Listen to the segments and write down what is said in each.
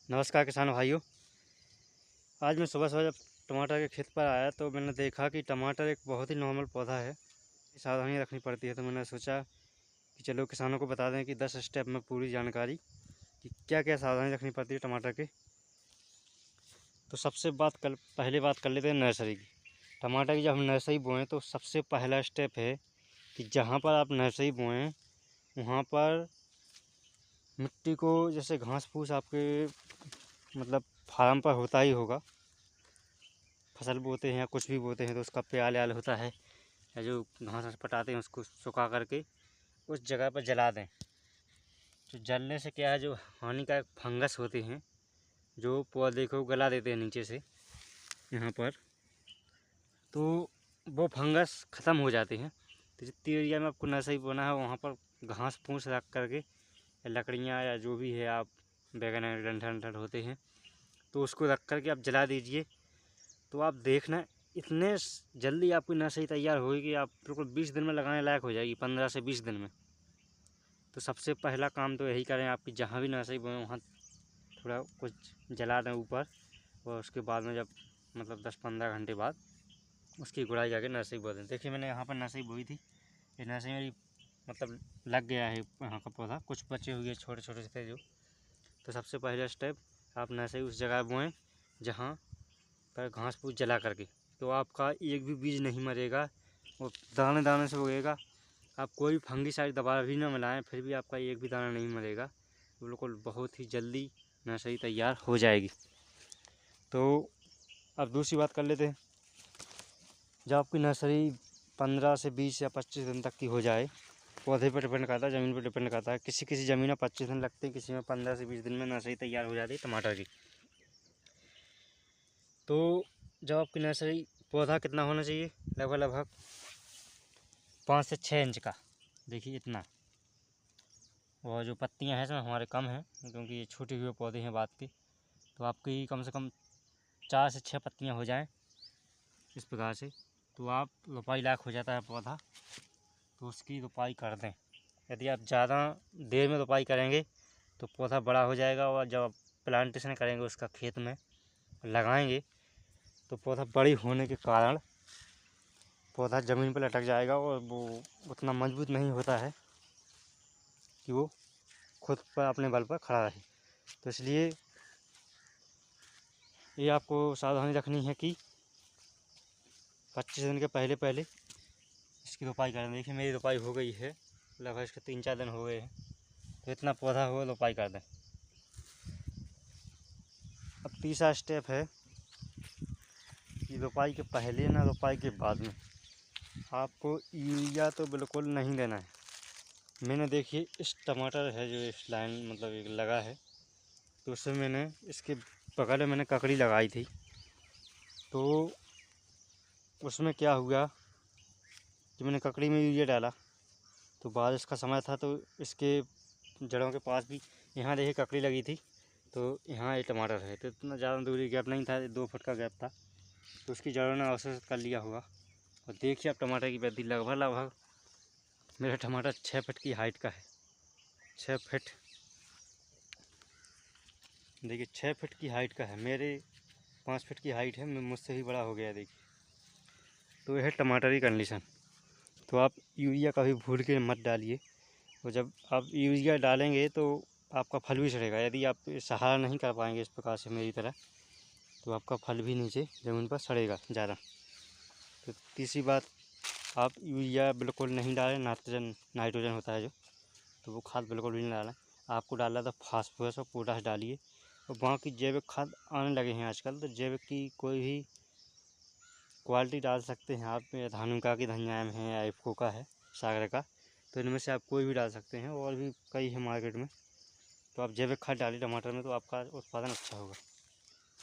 नमस्कार किसान भाइयों। आज मैं सुबह सुबह जब टमाटर के खेत पर आया तो मैंने देखा कि टमाटर एक बहुत ही नॉर्मल पौधा है, सावधानी रखनी पड़ती है। तो मैंने सोचा कि चलो किसानों को बता दें कि 10 स्टेप में पूरी जानकारी कि क्या क्या सावधानी रखनी पड़ती है टमाटर के। तो सबसे पहले बात कर लेते हैं नर्सरी की। टमाटर की जब हम नर्सरी बोएँ तो सबसे पहला स्टेप है कि जहाँ पर आप नर्सरी बोएँ वहाँ पर मिट्टी को, जैसे घास फूस आपके मतलब फार्म पर होता ही होगा, फसल बोते हैं या कुछ भी बोते हैं तो उसका प्याल याल होता है, या जो घास पटाते हैं उसको सुखा करके उस जगह पर जला दें। तो जलने से क्या है, जो हानिकारक फंगस होते हैं जो पौधे को गला देते हैं नीचे से यहाँ पर, तो वो फंगस ख़त्म हो जाते हैं। तो जितनी एरिया में आपको नर्सरी बोना है वहाँ पर घास फूस रख करके या लकड़ियाँ या जो भी है, आप बैगन डंठल होते हैं तो उसको रख करके आप जला दीजिए। तो आप देखना इतने जल्दी आपकी नर्सरी तैयार होगी कि आप बिल्कुल 20 दिन में लगाने लायक हो जाएगी, 15 से 20 दिन में। तो सबसे पहला काम तो यही करें, आपकी जहाँ भी नर्सरी बोए वहाँ थोड़ा कुछ जला दें ऊपर, और उसके बाद में जब मतलब 10-15 घंटे बाद उसकी गुड़ाई करके नर्सरी बो दें। देखिए मैंने यहाँ पर नर्सरी बोई थी, ये नर्सरी मेरी मतलब लग गया है यहाँ का पौधा, कुछ बचे हुए छोटे छोटे से थे जो। तो सबसे पहला स्टेप, आप नर्सरी उस जगह बोएँ जहाँ पर घास फूस जला करके, तो आपका एक भी बीज नहीं मरेगा, वो दाने दाने से उगेगा। आप कोई फंगीसाइड दवा भी ना मिलाएं फिर भी आपका एक भी दाना नहीं मरेगा, बिल्कुल बहुत ही जल्दी नर्सरी तैयार हो जाएगी। तो अब दूसरी बात कर लेते हैं। जब आपकी नर्सरी 15 से 20 या 25 दिन तक की हो जाए, पौधे पर डिपेंड करता है, ज़मीन पर डिपेंड करता है। किसी किसी ज़मीन में 25 दिन लगते हैं, किसी में 15 से 20 दिन में नर्सरी तैयार हो जाती है टमाटर की। तो जब आपकी नर्सरी, पौधा कितना होना चाहिए, लगभग 5 से 6 इंच का, देखिए इतना। और जो पत्तियां हैं इसमें हमारे कम हैं क्योंकि ये छोटे हुए पौधे हैं बात के। तो आपकी कम से कम 4 से 6 पत्तियां हो जाएं इस प्रकार से, तो आप रोपाई लायक हो जाता है पौधा। तो उसकी रोपाई कर दें। यदि आप ज़्यादा देर में रोपाई करेंगे तो पौधा बड़ा हो जाएगा, और जब आप प्लांटेशन करेंगे उसका खेत में लगाएंगे तो पौधा बड़ी होने के कारण पौधा ज़मीन पर लटक जाएगा, और वो उतना मजबूत नहीं होता है कि वो खुद पर अपने बल पर खड़ा रहे। तो इसलिए ये आपको सावधानी रखनी है कि 25 दिन के पहले पहले इसकी रोपाई करें। देखिए मेरी रोपाई हो गई है, लगभग इसके 3-4 दिन हो गए हैं। तो इतना पौधा हो रोपाई कर दें। अब तीसरा स्टेप है कि रोपाई के पहले ना रोपाई के बाद में आपको यूरिया तो बिल्कुल नहीं देना है। मैंने देखिए इस टमाटर है जो इस लाइन मतलब एक लगा है, तो उसमें मैंने इसके बगल में मैंने ककड़ी लगाई थी। तो उसमें क्या हुआ कि मैंने ककड़ी में यूरिया डाला, तो बारिश का समय था तो इसके जड़ों के पास भी, यहाँ देखिए ककड़ी लगी थी तो यहाँ ये टमाटर है, तो इतना ज़्यादा दूरी गैप नहीं था, 2 फुट का गैप था। तो उसकी जड़ों ने अवशोषित कर लिया होगा। और देखिए अब टमाटर की वृद्धि लगभग मेरा टमाटर 6 फीट की हाइट का है। 6 फीट, देखिए 6 फीट की हाइट का है, मेरे 5 फीट की हाइट है, मुझसे भी बड़ा हो गया देखिए। तो यह है टमाटर की कंडीशन। तो आप यूरिया कभी भूल के मत डालिए, और जब आप यूरिया डालेंगे तो आपका फल भी सड़ेगा। यदि आप सहारा नहीं कर पाएंगे इस प्रकार से मेरी तरह, तो आपका फल भी नीचे ज़मीन पर सड़ेगा ज़्यादा। तो तीसरी बात, आप यूरिया बिल्कुल नहीं डालें, नाइट्रोजन होता है जो, तो वो खाद बिल्कुल भी नहीं डालें। आपको डालना था फास्फोरस और पोटाश डालिए। और बाकी जैविक खाद आने लगे हैं आजकल, तो जैविक की कोई भी क्वालिटी डाल सकते हैं आप। धानुका की धनियाम है या इफ़को का है, सागर का, तो इनमें से आप कोई भी डाल सकते हैं, और भी कई है मार्केट में। तो आप जैविक खाद डालिए टमाटर में तो आपका उत्पादन अच्छा होगा।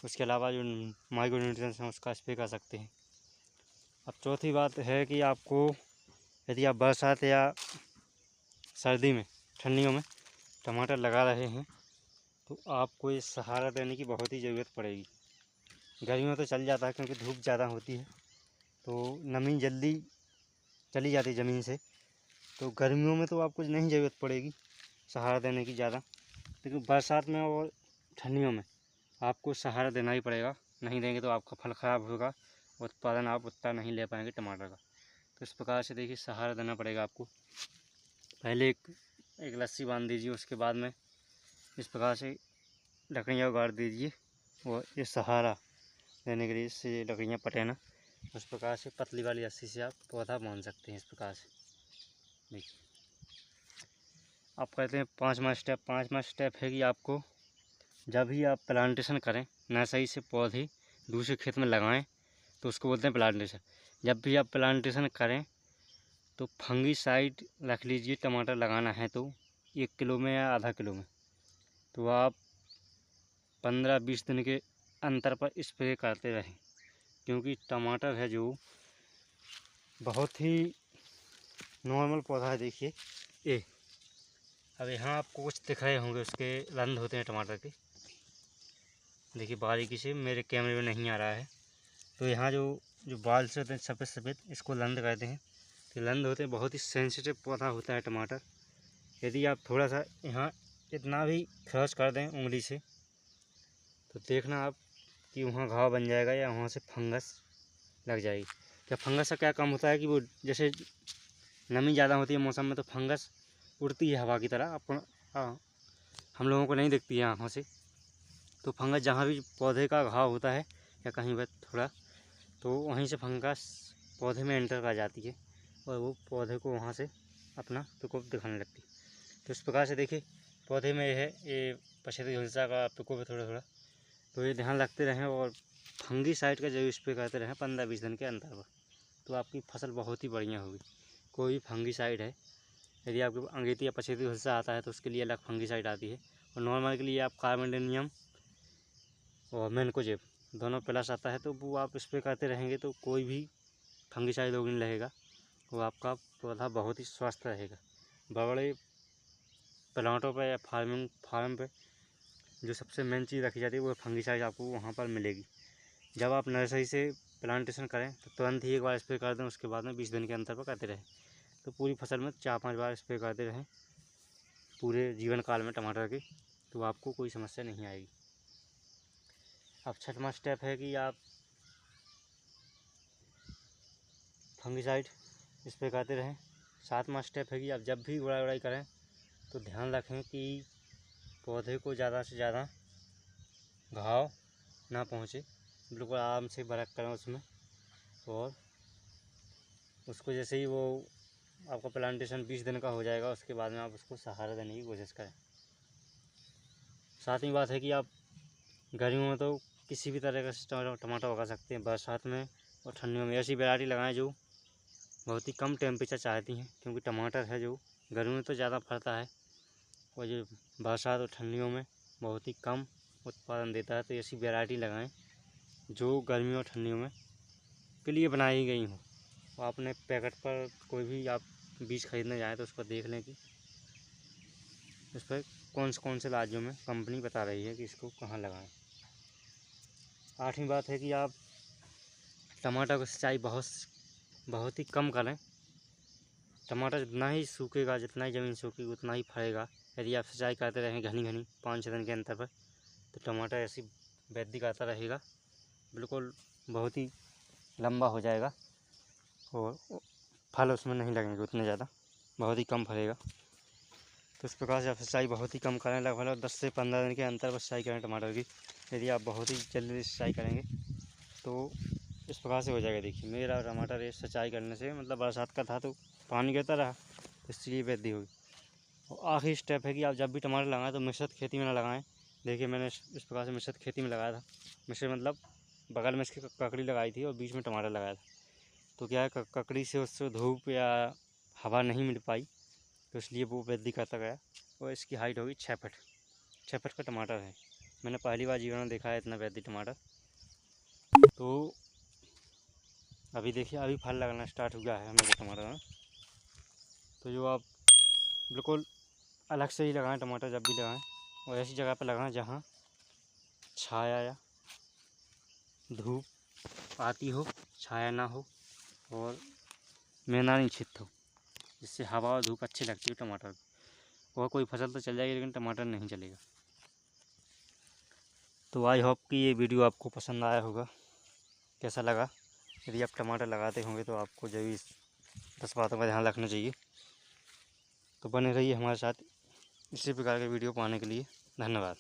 उसके अलावा जो माइक्रो न्यूट्रिएंट्स हैं उसका स्प्रे कर सकते हैं। अब चौथी बात है कि आपको, यदि आप बरसात या सर्दी में, ठंडियों में टमाटर लगा रहे हैं तो आपको ये सहारा देने की बहुत ही ज़रूरत पड़ेगी। गर्मियों में तो चल जाता है क्योंकि धूप ज़्यादा होती है तो नमी जल्दी चली जाती है ज़मीन से। तो गर्मियों में तो आपको नहीं ज़रूरत पड़ेगी सहारा देने की ज़्यादा, लेकिन बरसात में और ठंडियों में आपको सहारा देना ही पड़ेगा, नहीं देंगे तो आपका फल ख़राब होगा, उत्पादन आप उतना नहीं ले पाएंगे टमाटर का। तो इस प्रकार से देखिए सहारा देना पड़ेगा आपको। पहले एक लस्सी बांध दीजिए, उसके बाद में इस प्रकार से लकड़ियाँ उगाड़ दीजिए, और ये सहारा देने के लिए इससे लकड़ियाँ पटे ना, उस प्रकार से पतली वाली रस्सी से आप पौधा बांध सकते हैं। इस प्रकार से देखिए आप कहते हैं पाँचवा स्टेप है कि आपको जब भी आप प्लांटेशन करें, नर्सरी से पौधे दूसरे खेत में लगाएं, तो उसको बोलते हैं प्लांटेशन। जब भी आप प्लांटेशन करें तो फंगीसाइड रख लीजिए। टमाटर लगाना है तो 1 किलो में या आधा किलो में, तो आप 15-20 दिन के अंतर पर स्प्रे करते रहें, क्योंकि टमाटर है जो बहुत ही नॉर्मल पौधा है। देखिए ये अब यहाँ आपको कुछ दिख रहे होंगे, उसके रंध होते हैं टमाटर के। देखिए बारीकी से, मेरे कैमरे में नहीं आ रहा है। तो यहाँ जो बाल से होते हैं सफ़ेद सफ़ेद, इसको लंद कहते हैं। तो लंद होते हैं, बहुत ही सेंसिटिव पौधा होता है टमाटर। यदि आप थोड़ा सा यहाँ इतना भी क्रॉस कर दें उंगली से, तो देखना आप कि वहाँ घाव बन जाएगा या वहाँ से फंगस लग जाएगी। क्या फंगस का क्या काम होता है कि वो जैसे नमी ज़्यादा होती है मौसम में, तो फंगस उड़ती है हवा की तरह, हम लोगों को नहीं दिखती है आँखों से। तो फंगस जहाँ भी पौधे का घाव होता है या कहीं पर थोड़ा, तो वहीं से फंगस पौधे में एंटर कर जाती है और वो पौधे को वहाँ से अपना प्रकोप दिखाने लगती है। तो इस प्रकार से देखिए पौधे में ये पछेती झुलसा का प्रकोप है थोड़ा थोड़ा, तो ये ध्यान रखते रहें और फंगीसाइड का जरूर स्प्रे करते रहें 15-20 दिन के अंतर पर, तो आपकी फसल बहुत ही बढ़िया होगी। कोई भी फंगीसाइड है, यदि आपके अंगेती या पछेती झुलसा आता है तो उसके लिए अलग फंगीसाइड आती है, और नॉर्मल के लिए आप कार्बेंडेनियम और मैनकोजेब दोनों प्लस आता है, तो वो आप स्प्रे करते रहेंगे तो कोई भी फंगीसाइड रोग नहीं रहेगा, वो आपका पौधा बहुत ही स्वस्थ रहेगा। बड़े प्लांटों पर या फार्म पे जो सबसे मेन चीज़ रखी जाती है वो फंगीसाइड आपको वहाँ पर मिलेगी। जब आप नर्सरी से प्लांटेशन करें तो तुरंत ही एक बार स्प्रे कर दें, उसके बाद में 20 दिन के अंतर पर करते रहें। तो पूरी फसल में 4-5 बार स्प्रे करते रहें पूरे जीवन काल में टमाटर के, तो आपको कोई समस्या नहीं आएगी। अब 6वां स्टेप है कि आप फंगीसाइड स्प्रे करते रहें। 7वां स्टेप है कि आप जब भी गुड़ाई करें तो ध्यान रखें कि पौधे को ज़्यादा से ज़्यादा घाव ना पहुँचे, बिल्कुल आराम से बरक करें उसमें, और उसको जैसे ही वो आपका प्लांटेशन 20 दिन का हो जाएगा उसके बाद में आप उसको सहारा देने की कोशिश करें। 7वीं बात है कि आप गर्मियों में तो किसी भी तरह का टमाटर उगा सकते हैं, बरसात में और ठंडियों में ऐसी वैरायटी लगाएं जो बहुत ही कम टेम्परेचर चाहती हैं, क्योंकि टमाटर है जो गर्मी में तो ज़्यादा फलता है और जो बरसात और ठंडियों में बहुत ही कम उत्पादन देता है। तो ऐसी वैरायटी लगाएं जो गर्मियों और ठंडियों में के लिए बनाई गई हो। तो आपने पैकेट पर कोई भी आप बीज खरीदने जाएँ तो उस पर देख लें कि उस पर कौन से राज्यों में कंपनी बता रही है कि इसको कहाँ लगाएं। 8वीं बात है कि आप टमाटर की सिंचाई बहुत ही कम करें। टमाटर जितना ही सूखेगा, जितना ही ज़मीन सूखेगी उतना ही फलेगा। यदि आप सिंचाई करते रहें घनी 5-6 दिन के अंतर पर, तो टमाटर ऐसी वृद्धि करता रहेगा, बिल्कुल बहुत ही लंबा हो जाएगा और फल उसमें नहीं लगेंगे उतने ज़्यादा, बहुत ही कम फलेगा। तो इस प्रकार से आप सिंचाई बहुत ही कम करें, लगभग 10 से 15 दिन के अंतर पर सिंचाई करें टमाटर की। यदि आप बहुत ही जल्दी सिंचाई करेंगे तो इस प्रकार से हो जाएगा। देखिए मेरा टमाटर ये सिंचाई करने से मतलब बरसात का था तो पानी गिरता रहा, इसलिए वृद्धि होगी। और आखिरी स्टेप है कि आप जब भी टमाटर लगाएं तो मिश्रित खेती में ना लगाएं। देखिए मैंने इस प्रकार से मिश्रित खेती में लगाया था। मिश्रित मतलब बगल में इसकी ककड़ी लगाई थी और बीच में टमाटर लगाया था। तो क्या है, ककड़ी से उससे धूप या हवा नहीं मिल पाई, तो इसलिए वो वृद्धि करता गया और इसकी हाइट होगी 6 फीट। 6 फीट का टमाटर है। मैंने पहली बार जीवन में देखा है इतना वृद्धि टमाटर। तो अभी देखिए अभी फल लगना स्टार्ट हो गया है मेरे टमाटर में। तो जो आप बिल्कुल अलग से ही लगाएं टमाटर जब भी लगाएं, और ऐसी जगह पर लगाएं जहां छाया या धूप आती हो, छाया ना हो और मैदानी क्षेत्र हो, जिससे हवा और धूप अच्छी लगती है टमाटर को। और कोई फसल तो चल जाएगी लेकिन टमाटर नहीं चलेगा। तो आई होप कि ये वीडियो आपको पसंद आया होगा। कैसा लगा? यदि आप टमाटर लगाते होंगे तो आपको जो भी 10 बातों का ध्यान रखना चाहिए। तो बने रहिए हमारे साथ इसी प्रकार के वीडियो पाने के लिए। धन्यवाद।